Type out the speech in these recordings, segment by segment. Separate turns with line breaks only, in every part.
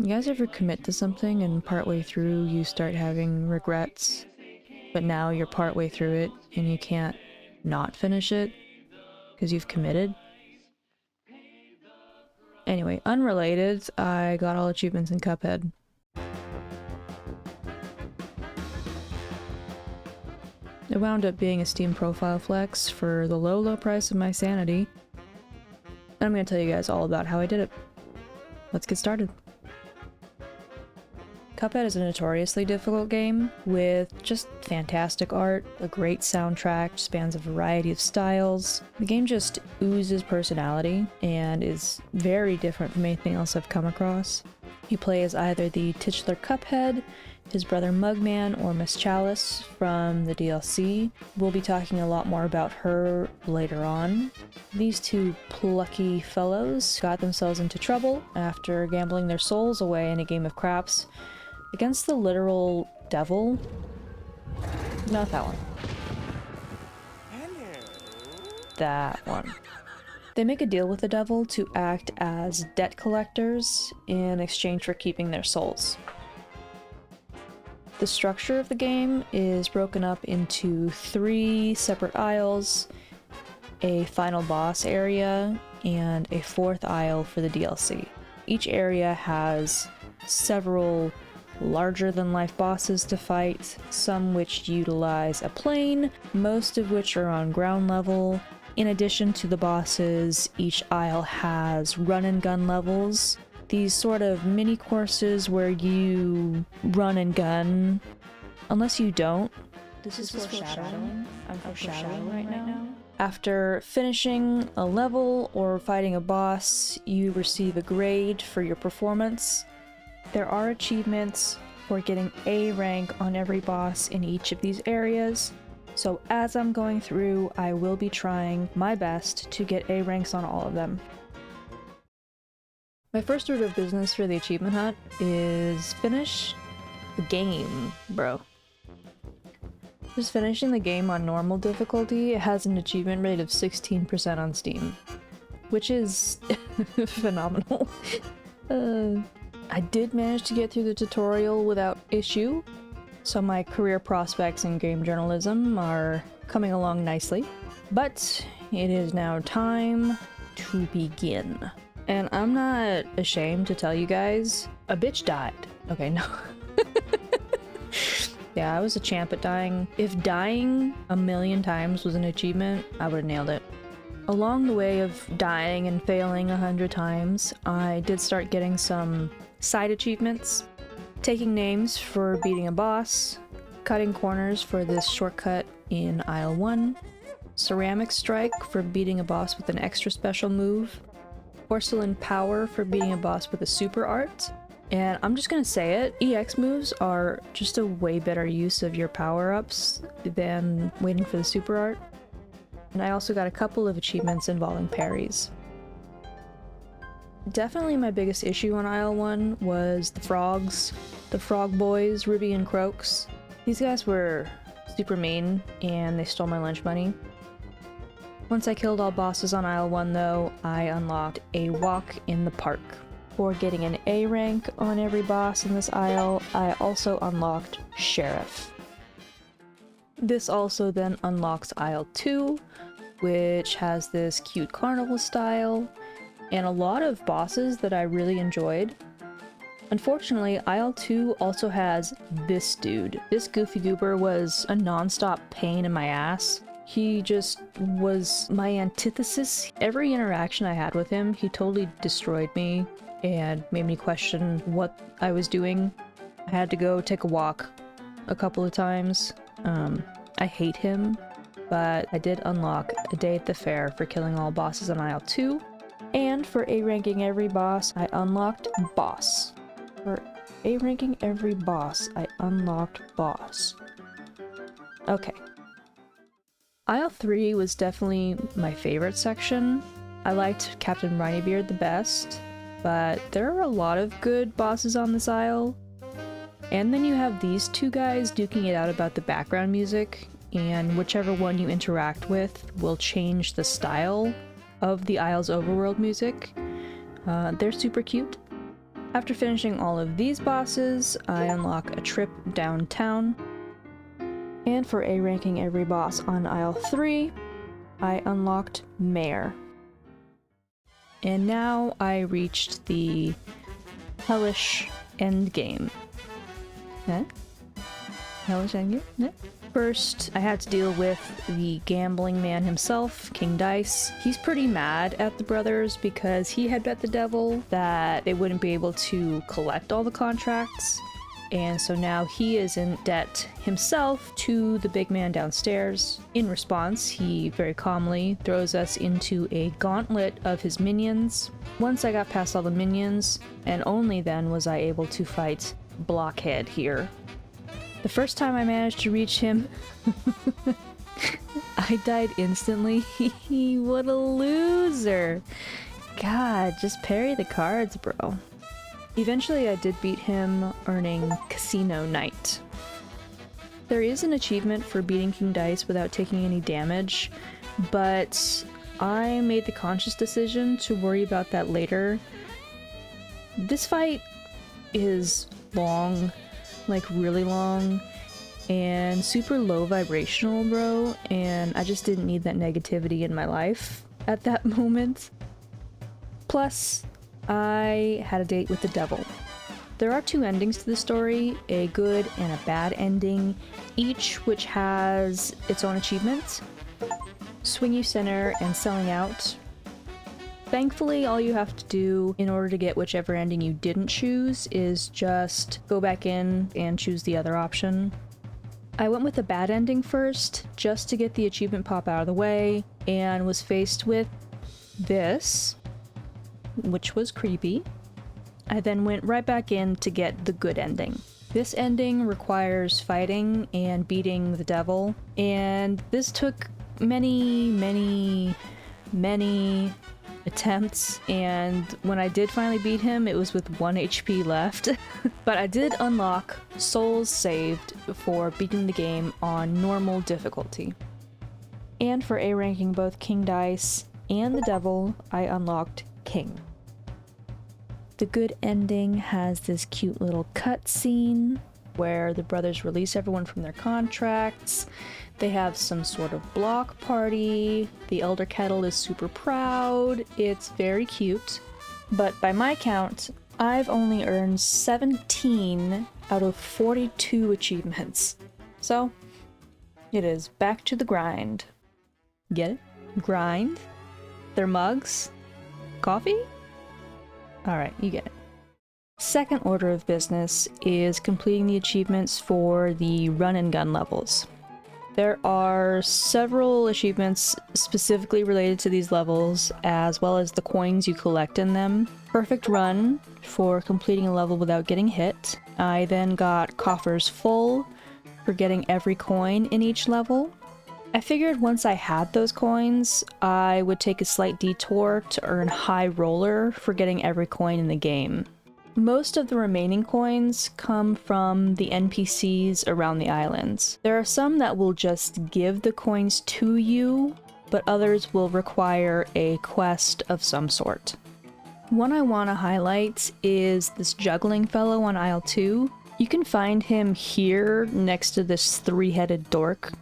You guys ever commit to something and partway through you start having regrets, but now you're partway through it and you can't not finish it because you've committed? Anyway, unrelated, I got all achievements in CUPHEAD. It wound up being a Steam profile flex for the low price of my sanity. And I'm gonna tell you guys all about how I did it. Let's get started. CUPHEAD is a notoriously difficult game with just fantastic art, a great soundtrack, spans a variety of styles. The game just oozes personality and is very different from anything else I've come across. You play as either the titular CUPHEAD, his brother Mugman, or Miss Chalice from the DLC. We'll be talking a lot more about her later on. These two plucky fellows got themselves into trouble after gambling their souls away in a game of craps against the literal devil. Not that one. That one. They make a deal with the devil to act as debt collectors in exchange for keeping their souls. The structure of the game is broken up into 3 separate aisles, a final boss area, and a 4th aisle for the DLC. Each area has several larger-than-life bosses to fight, some which utilize a plane, most of which are on ground level. In addition to the bosses, each aisle has run-and-gun levels. These sort of mini-courses where you run and gun, unless you don't. This is foreshadowing. I'm foreshadowing right now. After finishing a level or fighting a boss, you receive a grade for your performance. There are achievements for getting A rank on every boss in each of these areas, so as I'm going through, I will be trying my best to get A ranks on all of them. My first order of business for the achievement hunt is finish the game, bro. Just finishing the game on normal difficulty, it has an achievement rate of 16% on Steam, which is phenomenal. I did manage to get through the tutorial without issue, so my career prospects in game journalism are coming along nicely. But it is now time to begin. And I'm not ashamed to tell you guys, a bitch died. Okay, no. Yeah, I was a champ at dying. If dying a million times was an achievement, I would have nailed it. Along the way of dying and failing 100 times, I did start getting some side achievements. Taking names for beating a boss, cutting corners for this shortcut in aisle 1, ceramic strike for beating a boss with an extra special move, porcelain power for beating a boss with a super art. And I'm just gonna say it, EX moves are just a way better use of your power-ups than waiting for the super art. And I also got a couple of achievements involving parries. Definitely my biggest issue on aisle 1 was the frogs. The frog boys, Ruby and Croaks. These guys were super mean and they stole my lunch money. Once I killed all bosses on aisle 1 though, I unlocked a walk in the park. For getting an A rank on every boss in this aisle, I also unlocked Sheriff. This also then unlocks aisle 2, which has this cute carnival style, and a lot of bosses that I really enjoyed. Unfortunately, aisle 2 also has this dude. This goofy goober was a non-stop pain in my ass. He just was my antithesis. Every interaction I had with him, he totally destroyed me and made me question what I was doing. I had to go take a walk a couple of times. I hate him, but I did unlock a day at the fair for killing all bosses on aisle 2. And for A ranking every boss, I unlocked boss. For A ranking every boss, I unlocked boss. Okay. Aisle 3 was definitely my favorite section. I liked Captain Brineybeard the best, but there are a lot of good bosses on this aisle. And then you have these two guys duking it out about the background music, and whichever one you interact with will change the style of the aisle's overworld music. They're super cute. After finishing all of these bosses, I unlock a trip downtown. And for A ranking every boss on Isle 3, I unlocked Mayor. And now I reached the hellish endgame. Huh? Hellish endgame? Yeah. First, I had to deal with the gambling man himself, King Dice. He's pretty mad at the brothers because he had bet the devil that they wouldn't be able to collect all the contracts. And so now he is in debt himself to the big man downstairs. In response, he very calmly throws us into a gauntlet of his minions. Once I got past all the minions, and only then was I able to fight Blockhead here. The first time I managed to reach him, I died instantly. What a loser. God, just parry the cards, bro. Eventually I did beat him, earning Casino Night. There is an achievement for beating King Dice without taking any damage, but I made the conscious decision to worry about that later. This fight is long, like really long, and super low vibrational, bro, and I just didn't need that negativity in my life at that moment. Plus, I had a date with the devil. There are two endings to the story, a good and a bad ending, each which has its own achievements. Swing You Center and Selling Out. Thankfully, all you have to do in order to get whichever ending you didn't choose is just go back in and choose the other option. I went with the bad ending first, just to get the achievement pop out of the way, and was faced with this, which was creepy. I then went right back in to get the good ending. This ending requires fighting and beating the devil, and this took many attempts, and when I did finally beat him, it was with 1 HP left. But I did unlock Souls Saved for beating the game on normal difficulty. And for A ranking both King Dice and the devil, I unlocked King. The good ending has this cute little cutscene where the brothers release everyone from their contracts. They have some sort of block party. The Elder Kettle is super proud. It's very cute. But by my count, I've only earned 17 out of 42 achievements. So, it is back to the grind. Get it? Grind? Their mugs? Coffee? Alright, you get it. Second order of business is completing the achievements for the run and gun levels. There are several achievements specifically related to these levels, as well as the coins you collect in them. Perfect Run for completing a level without getting hit. I then got Coffers Full for getting every coin in each level. I figured once I had those coins, I would take a slight detour to earn High Roller for getting every coin in the game. Most of the remaining coins come from the NPCs around the islands. There are some that will just give the coins to you, but others will require a quest of some sort. One I want to highlight is this juggling fellow on Isle 2. You can find him here next to this three-headed dork.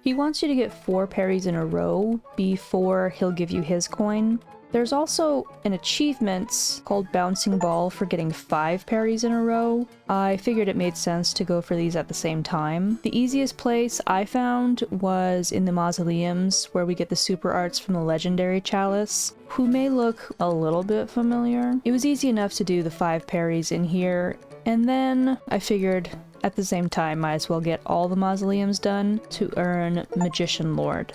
He wants you to get 4 parries in a row before he'll give you his coin. There's also an achievement called Bouncing Ball for getting 5 parries in a row. I figured it made sense to go for these at the same time. The easiest place I found was in the mausoleums, where we get the super arts from the legendary chalice, who may look a little bit familiar. It was easy enough to do the 5 parries in here, and then I figured at the same time might as well get all the mausoleums done to earn Magician Lord.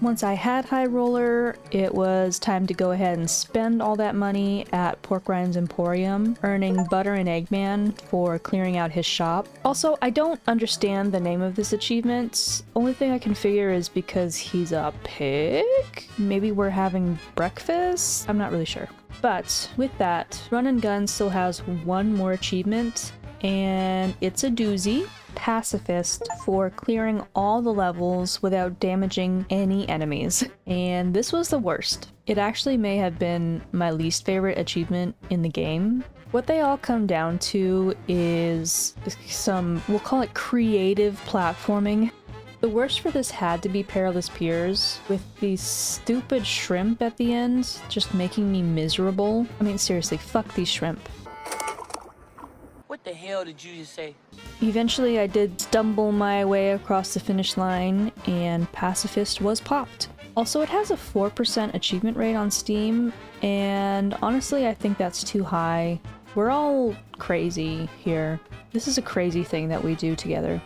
Once I had High Roller, it was time to go ahead and spend all that money at Pork Ryan's Emporium, earning Butter and Eggman for clearing out his shop. Also, I don't understand the name of this achievement. Only thing I can figure is because he's a pig? Maybe we're having breakfast? I'm not really sure. But with that, Run and Gun still has one more achievement, and it's a doozy. Pacifist for clearing all the levels without damaging any enemies. And this was the worst. It actually may have been my least favorite achievement in the game. What they all come down to is some, we'll call it creative platforming. The worst for this had to be Perilous Piers, with the stupid shrimp at the end just making me miserable. I mean, seriously, fuck these shrimp.
What the hell did you just say?
Eventually I did stumble my way across the finish line, and Pacifist was popped. Also, it has a 4% achievement rate on Steam, and honestly I think that's too high. We're all crazy here. This is a crazy thing that we do together.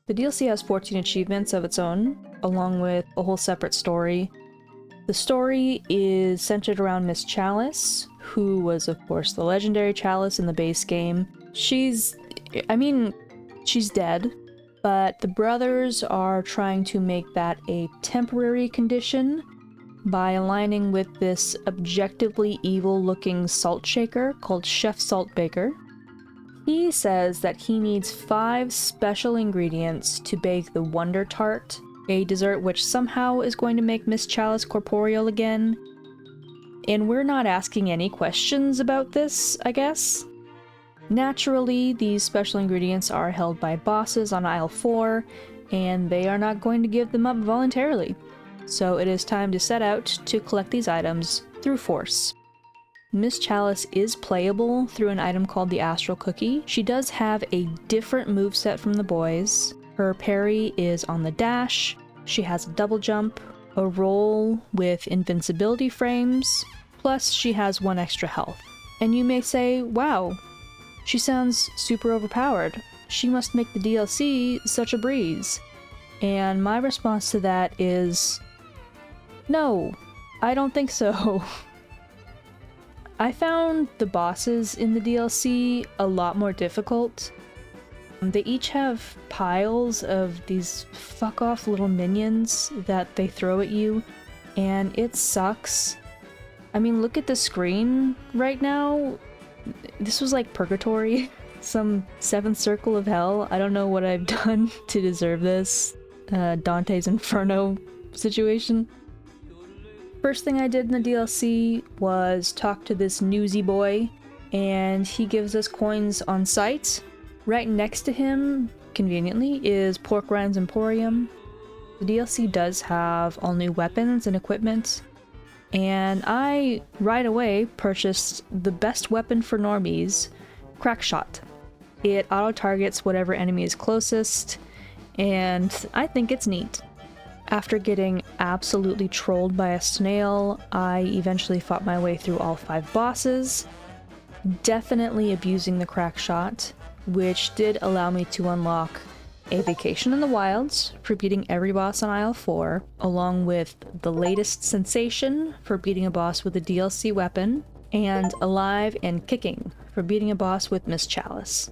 The DLC has 14 achievements of its own, along with a whole separate story. The story is centered around Miss Chalice, who was of course the legendary Chalice in the base game. She's dead, but the brothers are trying to make that a temporary condition by aligning with this objectively evil-looking salt shaker called Chef Saltbaker. He says that he needs 5 special ingredients to bake the Wonder Tart, a dessert which somehow is going to make Miss Chalice corporeal again. And we're not asking any questions about this, I guess. Naturally, these special ingredients are held by bosses on Isle 4, and they are not going to give them up voluntarily. So it is time to set out to collect these items through force. Miss Chalice is playable through an item called the Astral Cookie. She does have a different moveset from the boys. Her parry is on the dash, she has a double jump, a roll with invincibility frames, plus she has 1 extra health. And you may say, wow, she sounds super overpowered. She must make the DLC such a breeze. And my response to that is, no, I don't think so. I found the bosses in the DLC a lot more difficult. They each have piles of these fuck-off little minions that they throw at you, and it sucks. I mean, look at the screen right now. This was like purgatory. Some 7th circle of hell. I don't know what I've done to deserve this. Dante's Inferno situation. First thing I did in the DLC was talk to this newsy boy, and he gives us coins on sight. Right next to him, conveniently, is Pork Rind's Emporium. The DLC does have all new weapons and equipment, and I, right away, purchased the best weapon for normies, Crackshot. It auto-targets whatever enemy is closest, and I think it's neat. After getting absolutely trolled by a snail, I eventually fought my way through all 5 bosses, definitely abusing the Crackshot, which did allow me to unlock a Vacation in the Wilds for beating every boss on Isle 4, along with the latest sensation for beating a boss with a DLC weapon, and Alive and Kicking for beating a boss with Miss Chalice.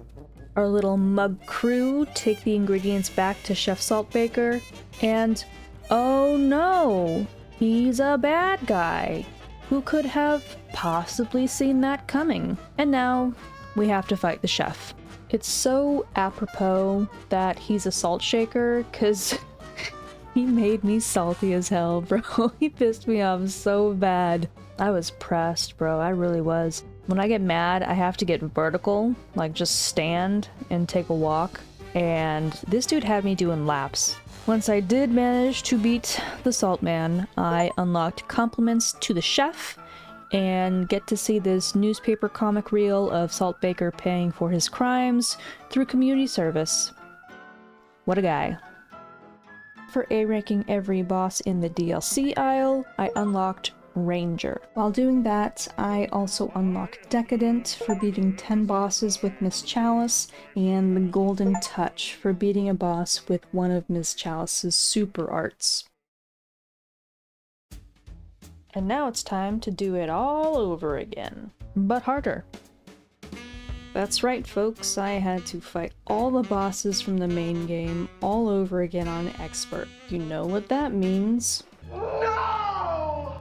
Our little mug crew take the ingredients back to Chef Saltbaker, and oh no! He's a bad guy! Who could have possibly seen that coming? And now we have to fight the chef. It's so apropos that he's a salt shaker, cause he made me salty as hell, bro. He pissed me off so bad. I was pressed, bro. I really was. When I get mad, I have to get vertical, like just stand and take a walk, and this dude had me doing laps. Once I did manage to beat the Salt Man, I unlocked compliments to the chef, and get to see this newspaper comic reel of Saltbaker paying for his crimes through community service. What a guy. For A-ranking every boss in the DLC aisle, I unlocked Ranger. While doing that, I also unlocked Decadent for beating 10 bosses with Miss Chalice, and the Golden Touch for beating a boss with one of Miss Chalice's super arts. And now it's time to do it all over again, but harder. That's right, folks, I had to fight all the bosses from the main game all over again on Expert. You know what that means.
No!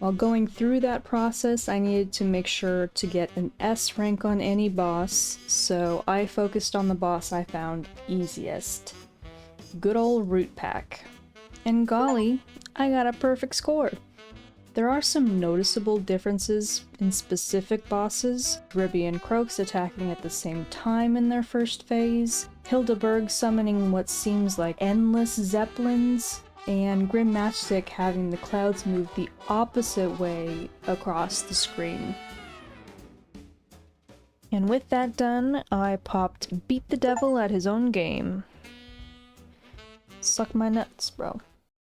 While going through that process, I needed to make sure to get an S rank on any boss, so I focused on the boss I found easiest. Good old Root Pack. And golly, I got a perfect score! There are some noticeable differences in specific bosses, Ribby and Croaks attacking at the same time in their first phase, Hildeberg summoning what seems like endless zeppelins, and Grim Matchstick having the clouds move the opposite way across the screen. And with that done, I popped Beat the Devil at his own game. Suck my nuts, bro.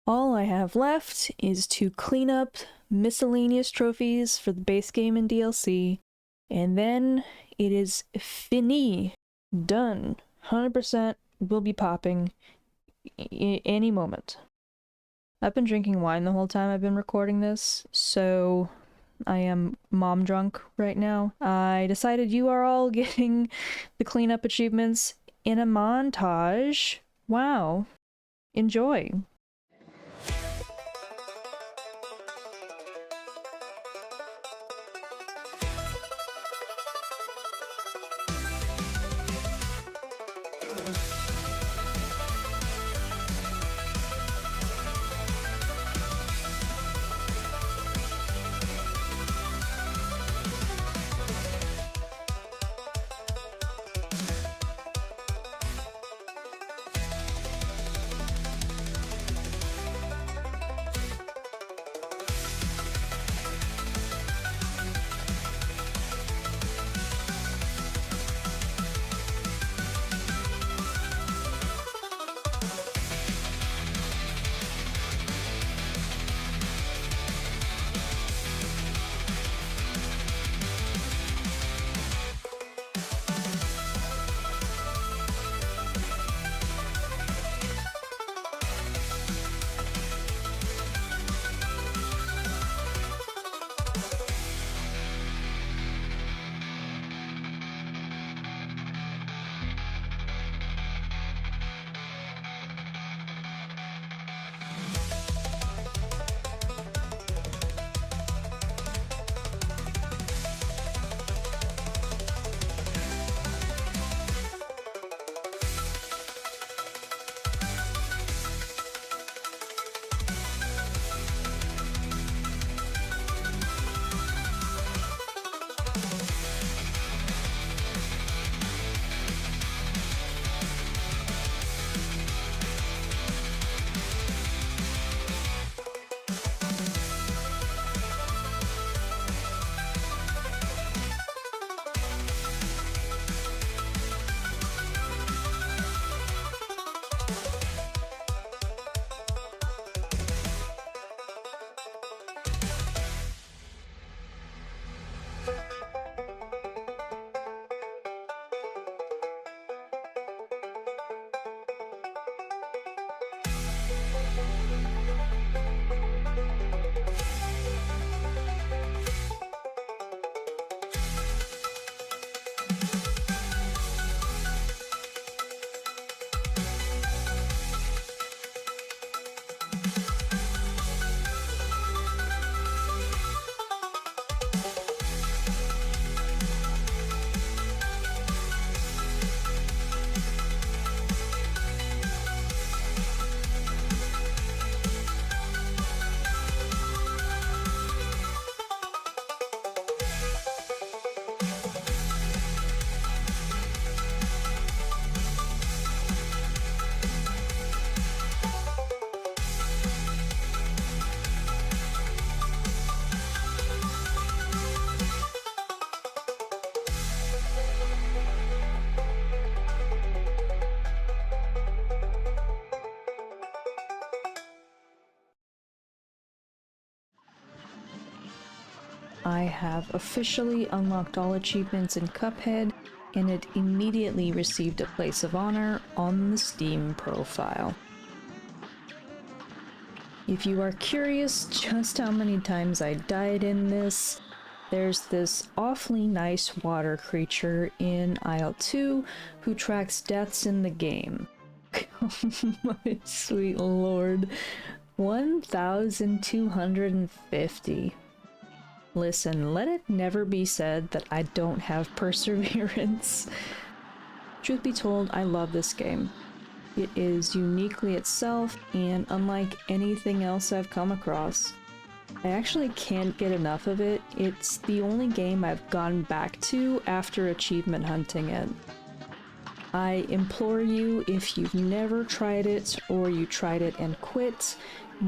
All I have left is to clean up miscellaneous trophies for the base game and DLC, and then it is fini. Done. 100% will be popping any moment. I've been drinking wine the whole time I've been recording this, so I am mom drunk right now. I decided you are all getting the cleanup achievements in a montage. Wow. Enjoy. I have officially unlocked all achievements in Cuphead, and it immediately received a place of honor on the Steam profile. If you are curious just how many times I died in this, there's this awfully nice water creature in Aisle 2 who tracks deaths in the game. My sweet lord. 1,250. Listen, let it never be said that I don't have perseverance. Truth be told, I love this game. It is uniquely itself and unlike anything else I've come across. I actually can't get enough of it. It's the only game I've gone back to after achievement hunting it. I implore you, if you've never tried it or you tried it and quit,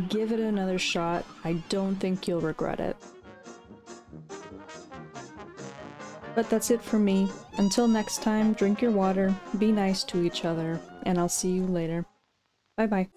give it another shot. I don't think you'll regret it. But that's it for me. Until next time, drink your water, be nice to each other, and I'll see you later. Bye bye.